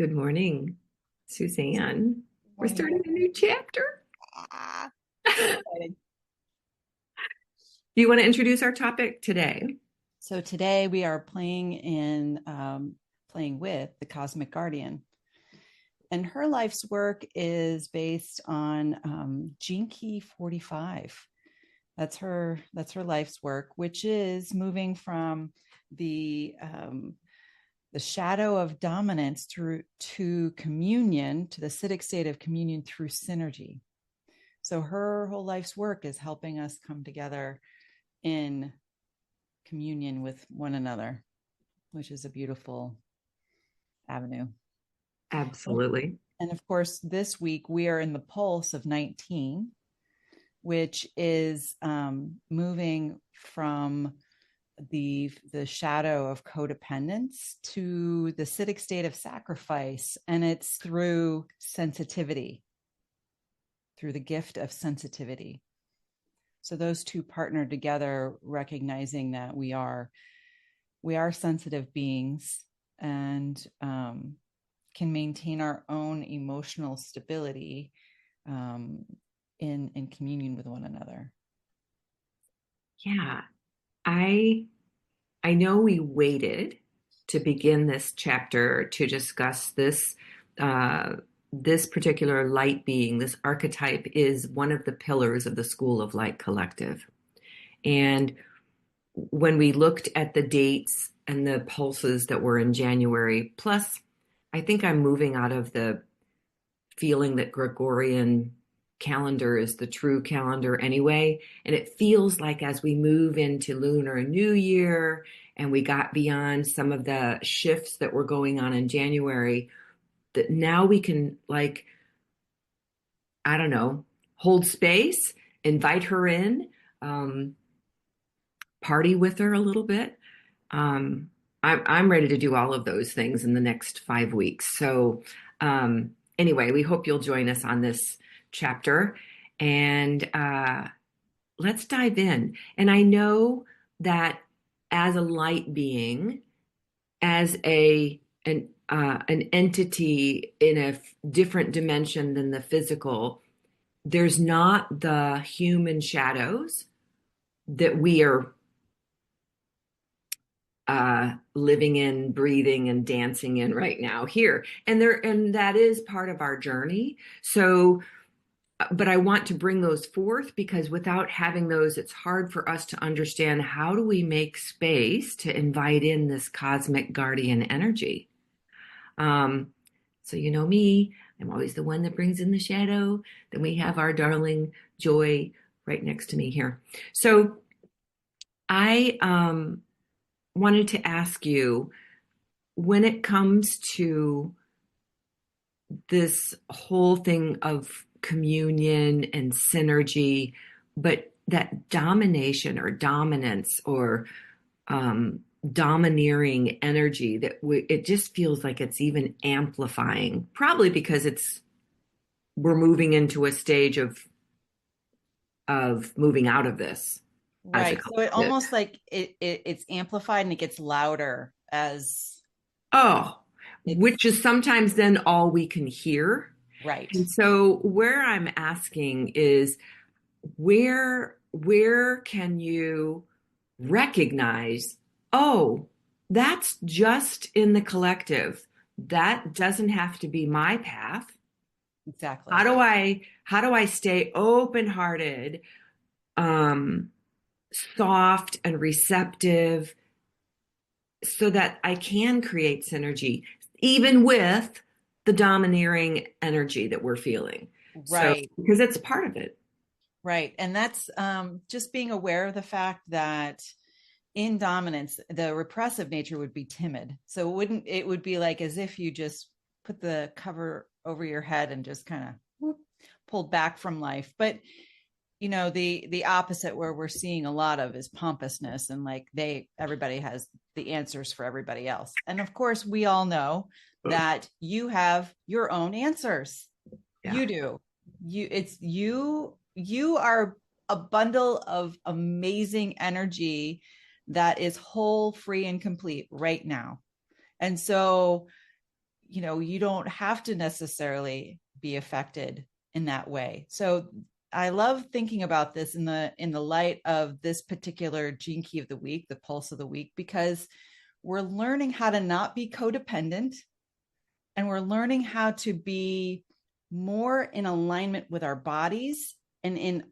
Good morning, Suzanne. We're Morning, starting a Deborah. new chapter. So Do excited. you want to introduce our topic today? So today we are playing with the Cosmic Guardian, and her life's work is based on GK45. That's her life's work, which is moving from the shadow of dominance through to communion, to the acidic state of communion through synergy. So her whole life's work is helping us come together in communion with one another, which is a beautiful avenue. Absolutely. And of course, this week we are in the pulse of 19, which is moving from the shadow of codependence to the acidic state of sacrifice. And it's through sensitivity, through the gift of sensitivity. So those two partner together, recognizing that we are sensitive beings, and can maintain our own emotional stability in communion with one another. Yeah. I I know we waited to begin this chapter to discuss this uh, this particular light being. This archetype is one of the pillars of the School of Light Collective. And when we looked at the dates and the pulses that were in January, plus I think I'm moving out of the feeling that Gregorian calendar is the true calendar anyway. And it feels like as we move into Lunar New Year and we got beyond some of the shifts that were going on in January, that now we can, like, I don't know, hold space, invite her in, um, party with her a little bit. I'm ready to do all of those things in the next 5 weeks. So, anyway, we hope you'll join us on this chapter, and let's dive in. And I know that as a light being, as an entity in a different dimension than the physical, there's not the human shadows that we are living in, breathing, and dancing in right now here. And that is part of our journey. So, but I want to bring those forth because without having those, it's hard for us to understand how do we make space to invite in this cosmic guardian energy. Um, so you know me, I'm always the one that brings in the shadow. Then we have our darling Joie right next to me here. So I wanted to ask you, when it comes to this whole thing of communion and synergy, but that domination or dominance or domineering energy it just feels like it's even amplifying, probably because we're moving into a stage of moving out of this as a Right. So it collective. almost like it's amplified and it gets louder as Oh, it's which is sometimes then all we can hear. right. And so where I'm asking is where can you recognize, oh, that's just in the collective. That doesn't have to be my path. Exactly. How do I stay open-hearted, um, soft and receptive so that I can create synergy, even with the domineering energy that we're feeling. So, Right. because it's part of it. Right. And that's just being aware of the fact that in dominance, the repressive nature would be timid. So it would be like as if you just put the cover over your head and just kind of pulled back from life. But the opposite, where we're seeing a lot of, is pompousness, and like everybody has the answers for everybody else. And of course we all know that you have your own answers. Yeah. You do. You are a bundle of amazing energy that is whole, free, and complete right now. And so you don't have to necessarily be affected in that way. So I love thinking about this in the light of this particular gene key of the week, the pulse of the week, because we're learning how to not be codependent, and we're learning how to be more in alignment with our bodies and in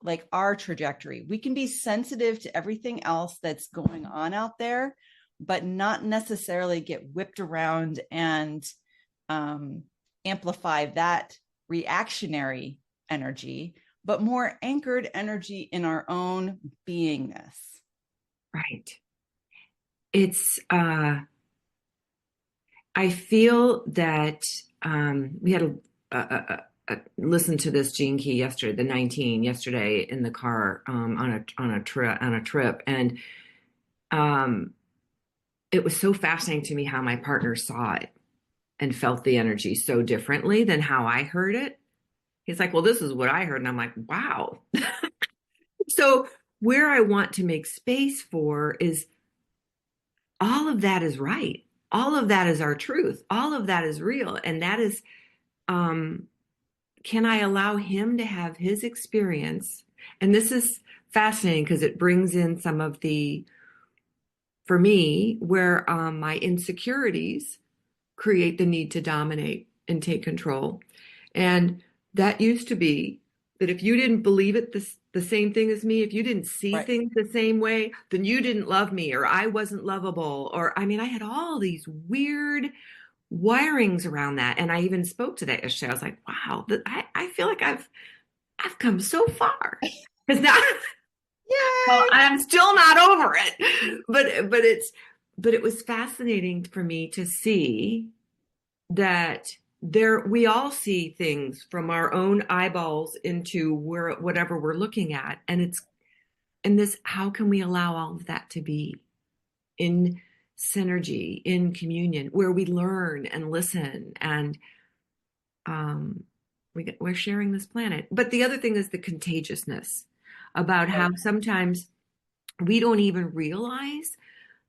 like our trajectory. We can be sensitive to everything else that's going on out there, but not necessarily get whipped around and amplify that reactionary energy, but more anchored energy in our own beingness. Right. It's, I feel that we had listen to this gene key yesterday, the 19 yesterday in the car on a trip, and um, it was so fascinating to me how my partner saw it and felt the energy so differently than how I heard it. He's like, "Well, this is what I heard," and I'm like, "Wow." So where I want to make space for is all of that is right. All of that is our truth. All of that is real, and that is um can I allow him to have his experience? And this is fascinating because it brings in some of the, for me, where my insecurities create the need to dominate and take control. And that used to be that if you didn't believe it the same thing as me, if you didn't see Right. things the same way, then you didn't love me or I wasn't lovable. Or, I mean, I had all these weird wirings around that. And I even spoke to that yesterday. I was like, wow, I feel like I've come so far. Because now, well, Yay! I'm still not over it. But it was fascinating for me to see that we all see things from our own eyeballs into whatever we're looking at. And it's in this, how can we allow all of that to be in synergy, in communion, where we learn and listen and um, we're sharing this planet. But the other thing is the contagiousness about how sometimes we don't even realize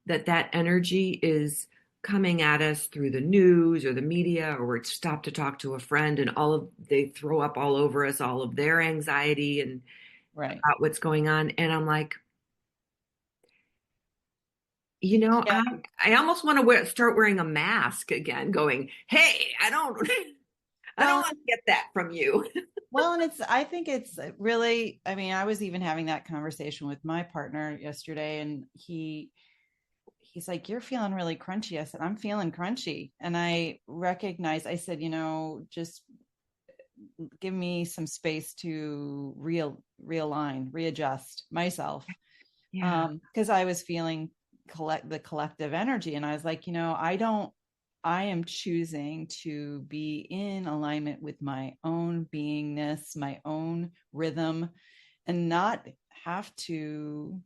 that that energy is coming at us through the news or the media, or we're stopped to talk to a friend and they throw up all over us all of their anxiety and Right. about what's going on. And I'm like, Yeah. I almost want to start wearing a mask again, going, hey, I don't Well, want to get that from you. well, and I think it's really, I mean, I was even having that conversation with my partner yesterday, and he's like, "You're feeling really crunchy." I said, "I'm feeling crunchy." And I said, just give me some space to realign, readjust myself. Yeah. Because I was feeling the collective energy. And I was like, I am choosing to be in alignment with my own beingness, my own rhythm, and not have to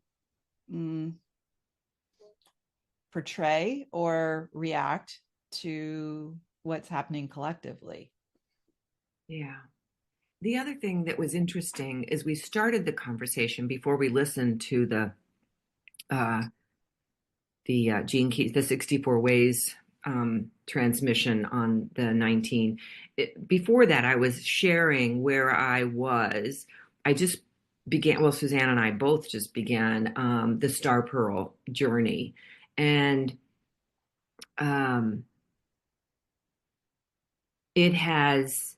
portray or react to what's happening collectively. Yeah. The other thing that was interesting is we started the conversation before we listened to uh, the Gene Keys, the 64 Ways transmission on the 19. Before that, I was sharing where I was. I just began, well, Susanne and I both just began the Star Pearl journey. And um, it has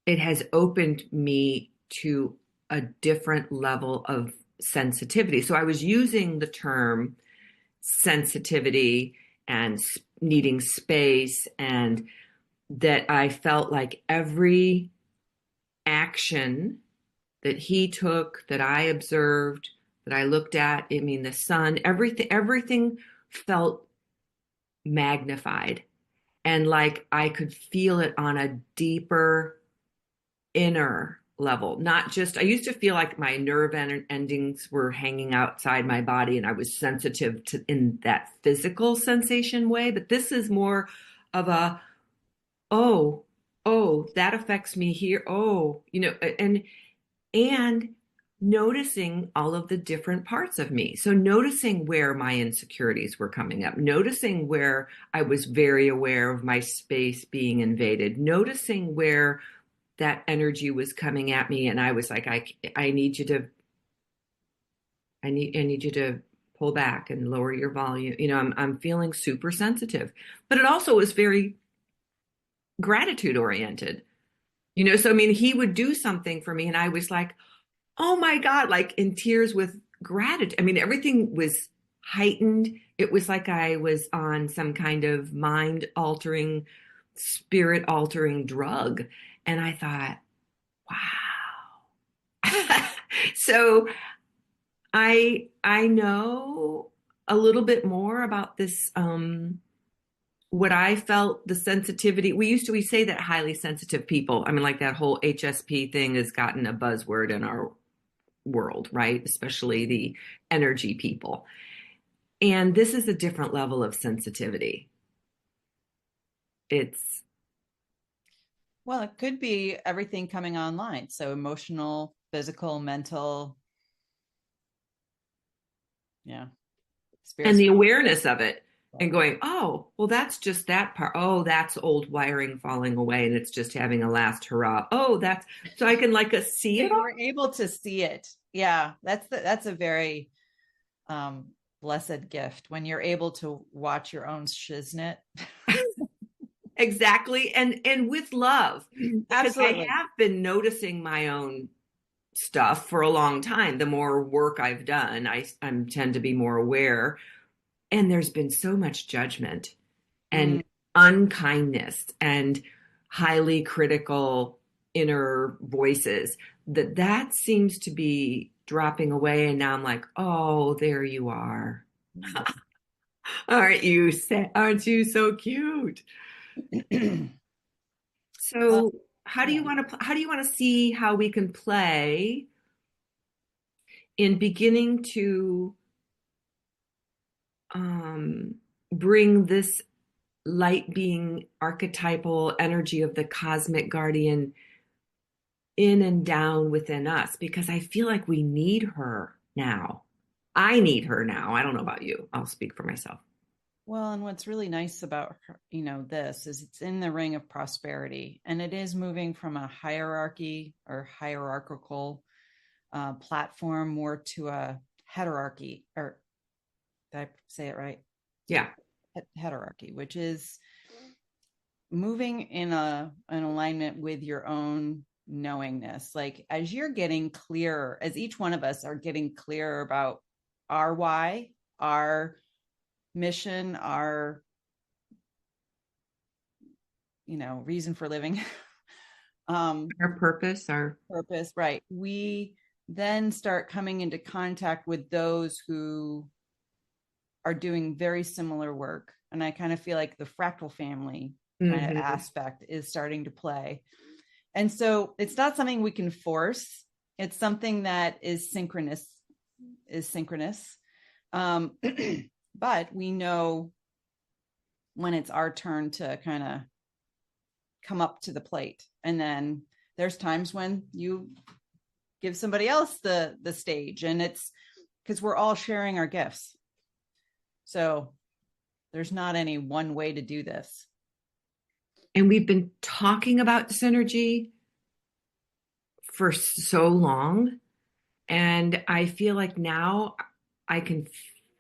it has opened me to a different level of sensitivity. So I was using the term sensitivity and needing space, and that I felt like every action that he took, that I observed, that I looked at, I mean, the sun, everything felt magnified. And like I could feel it on a deeper inner level, not just, I used to feel like my nerve endings were hanging outside my body and I was sensitive to in that physical sensation way. But this is more of a, oh, that affects me here. Oh, and noticing all of the different parts of me. So noticing where my insecurities were coming up, noticing where I was very aware of my space being invaded, noticing where that energy was coming at me and I was like, I need you to I need you to pull back and lower your volume. I'm feeling super sensitive. But it also was very gratitude oriented. So I mean, he would do something for me and I was like, oh my God, like in tears with gratitude. I mean, everything was heightened. It was like I was on some kind of mind altering, spirit altering drug. And I thought, wow. So I know a little bit more about this, what I felt the sensitivity. We say that highly sensitive people, I mean, like that whole HSP thing has gotten a buzzword in our world, right? Especially the energy people. And this is a different level of sensitivity. It's Well, it could be everything coming online. So emotional, physical, mental, yeah, and the spiritual. awareness of it and going, oh, well, that's just that part. Oh, that's old wiring falling away and it's just having a last hurrah. Oh, that's so I can like see it all. You're able to see it. Yeah, that's a very blessed gift when you're able to watch your own shiznit. Exactly. And with love, because I Absolutely. have been noticing my own stuff for a long time. The more work I've done, I tend to be more aware. And there's been so much judgment and Mm. unkindness and highly critical inner voices that seems to be dropping away. And now I'm like, oh, there you are. Aren't you so cute? Well, So yeah. how do you want to see how we can play in beginning to um, bring this light being archetypal energy of the cosmic guardian in and down within us? Because I feel like we need her now. I need her now. I don't know about you. I'll speak for myself. Well, and what's really nice about this is it's in the ring of prosperity, and it is moving from a hierarchy or hierarchical platform more to a heterarchy, or did I say it right? Yeah. Heterarchy, which is moving in an alignment with your own knowingness. Like as you're getting clearer, as each one of us are getting clearer about our why, our mission, our reason for living, Our purpose, our purpose, right? We then start coming into contact with those who are doing very similar work, and I kind of feel like the fractal family kind of Mhm. aspect is starting to play. And so it's not something we can force. It's something that is synchronous. Um, but we know when it's our turn to kind of come up to the plate. And then there's times when you give somebody else the stage, and it's because we're all sharing our gifts. So there's not any one way to do this. And we've been talking about synergy for so long. And I feel like now I can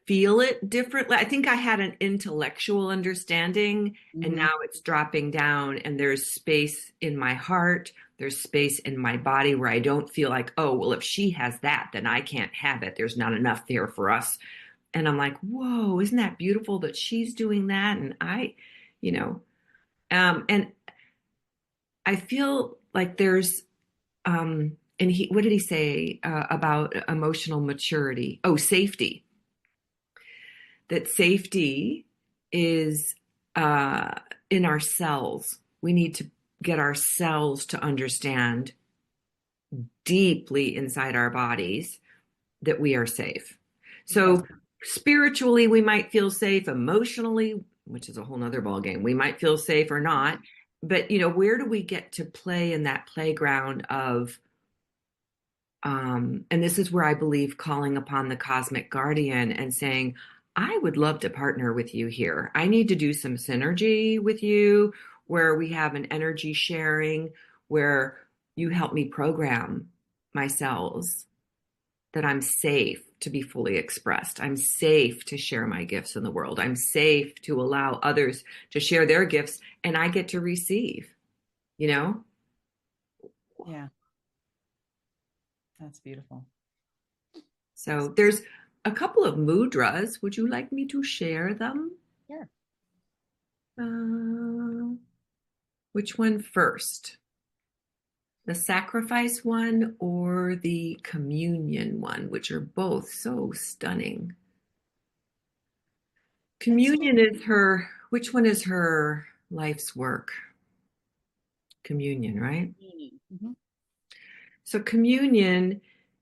feel it differently. I think I had an intellectual understanding and Mm-hmm. now it's dropping down and there's space in my heart. There's space in my body where I don't feel like, oh, well, if she has that, then I can't have it. There's not enough there for us. And I'm like, whoa, isn't that beautiful that she's doing that? And you know, and I feel like there's and what did he say about emotional maturity? Oh, safety. That safety is uh, in ourselves. We need to get ourselves to understand deeply inside our bodies that we are safe. Yes. So spiritually, we might feel safe. Emotionally, which is a whole nother ballgame, we might feel safe or not. But where do we get to play in that playground of And this is where I believe calling upon the cosmic guardian and saying, I would love to partner with you here. I need to do some synergy with you where we have an energy sharing, where you help me program my cells that I'm safe to be fully expressed. I'm safe to share my gifts in the world. I'm safe to allow others to share their gifts and I get to receive, you know? Yeah, that's beautiful. So there's a couple of mudras. Would you like me to share them? Sure. Uh, which one first? The sacrifice one or the communion one, which are both so stunning. Communion is her, which one is her life's work? Communion, right? Mhm. So, communion,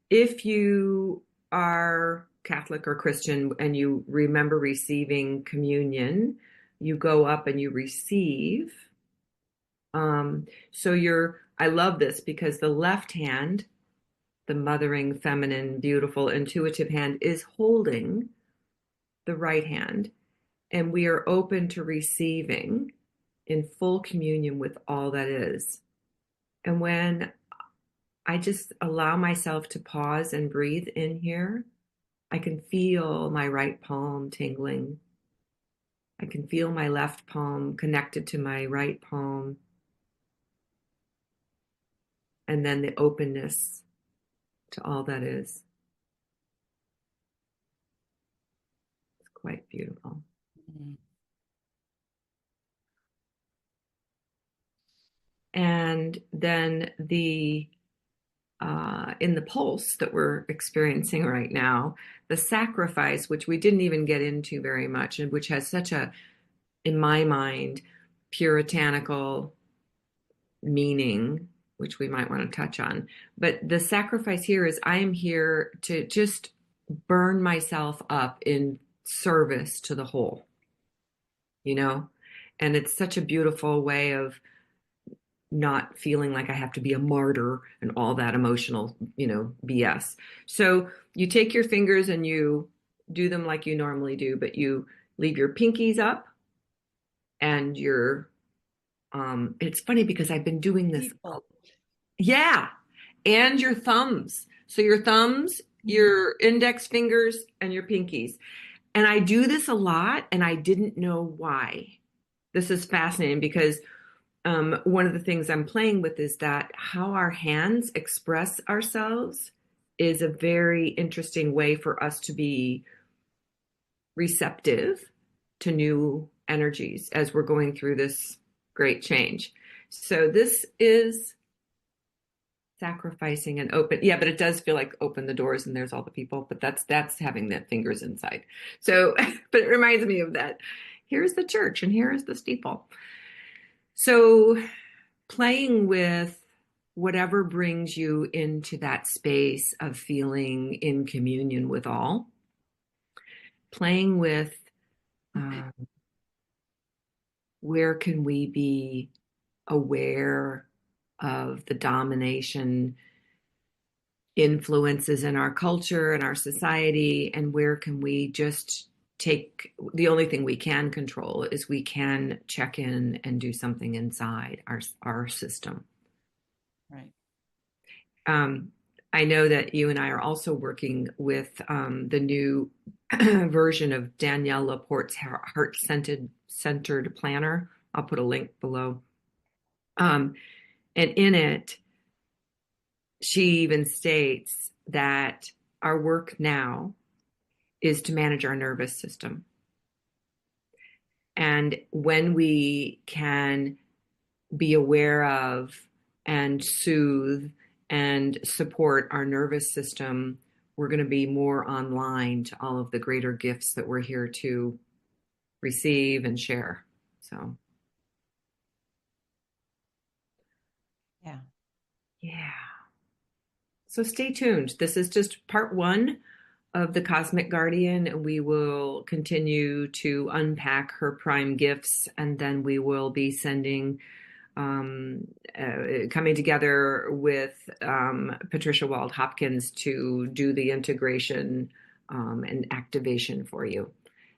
if you are Catholic or Christian and you remember receiving communion, you go up and you receive. So, I love this because the left hand, the mothering, feminine, beautiful, intuitive hand, is holding the right hand. And we are open to receiving in full communion with all that is. And when I just allow myself to pause and breathe in here, I can feel my right palm tingling. I can feel my left palm connected to my right palm. And then the openness to all that is. It's quite beautiful. Mhm. And then in the pulse that we're experiencing right now, the sacrifice, which we didn't even get into very much, and which has such a, in my mind, puritanical meaning, which we might want to touch on. But the sacrifice here is I am here to just burn myself up in service to the whole, you know? And it's such a beautiful way of not feeling like I have to be a martyr and all that emotional, BS. So you take your fingers and you do them like you normally do, but you leave your pinkies up and it's funny because I've been doing this. Beautiful. Yeah. And your thumbs. So your thumbs, your index fingers, and your pinkies. And I do this a lot and I didn't know why. This is fascinating because one of the things I'm playing with is that how our hands express ourselves is a very interesting way for us to be receptive to new energies as we're going through this great change. So this is sacrificing and open. Yeah, but it does feel like open the doors and there's all the people, but that's having the fingers inside. So, but it reminds me of that. Here's the church and here is the steeple. So playing with whatever brings you into that space of feeling in communion with all, playing with uh, where can we be aware of the domination influences in our culture and our society, and where can we just take the only thing we can control is we can check in and do something inside our system. Right. Um, I know that you and I are also working with the new version of Danielle Laporte's heart-centered planner. I'll put a link below. And in it, she even states that our work now is to manage our nervous system. And when we can be aware of and soothe and support our nervous system, we're going to be more online to all of the greater gifts that we're here to receive and share. So, Yeah. yeah. So stay tuned. This is just part one of the Cosmic Guardian, and we will continue to unpack her prime gifts, and then we will be sending coming together with Patricia Wald Hopkins to do the integration and activation for you.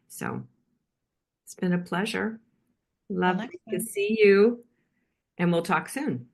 So it's been a pleasure. Till next Lovely to time. see you, and we'll talk soon.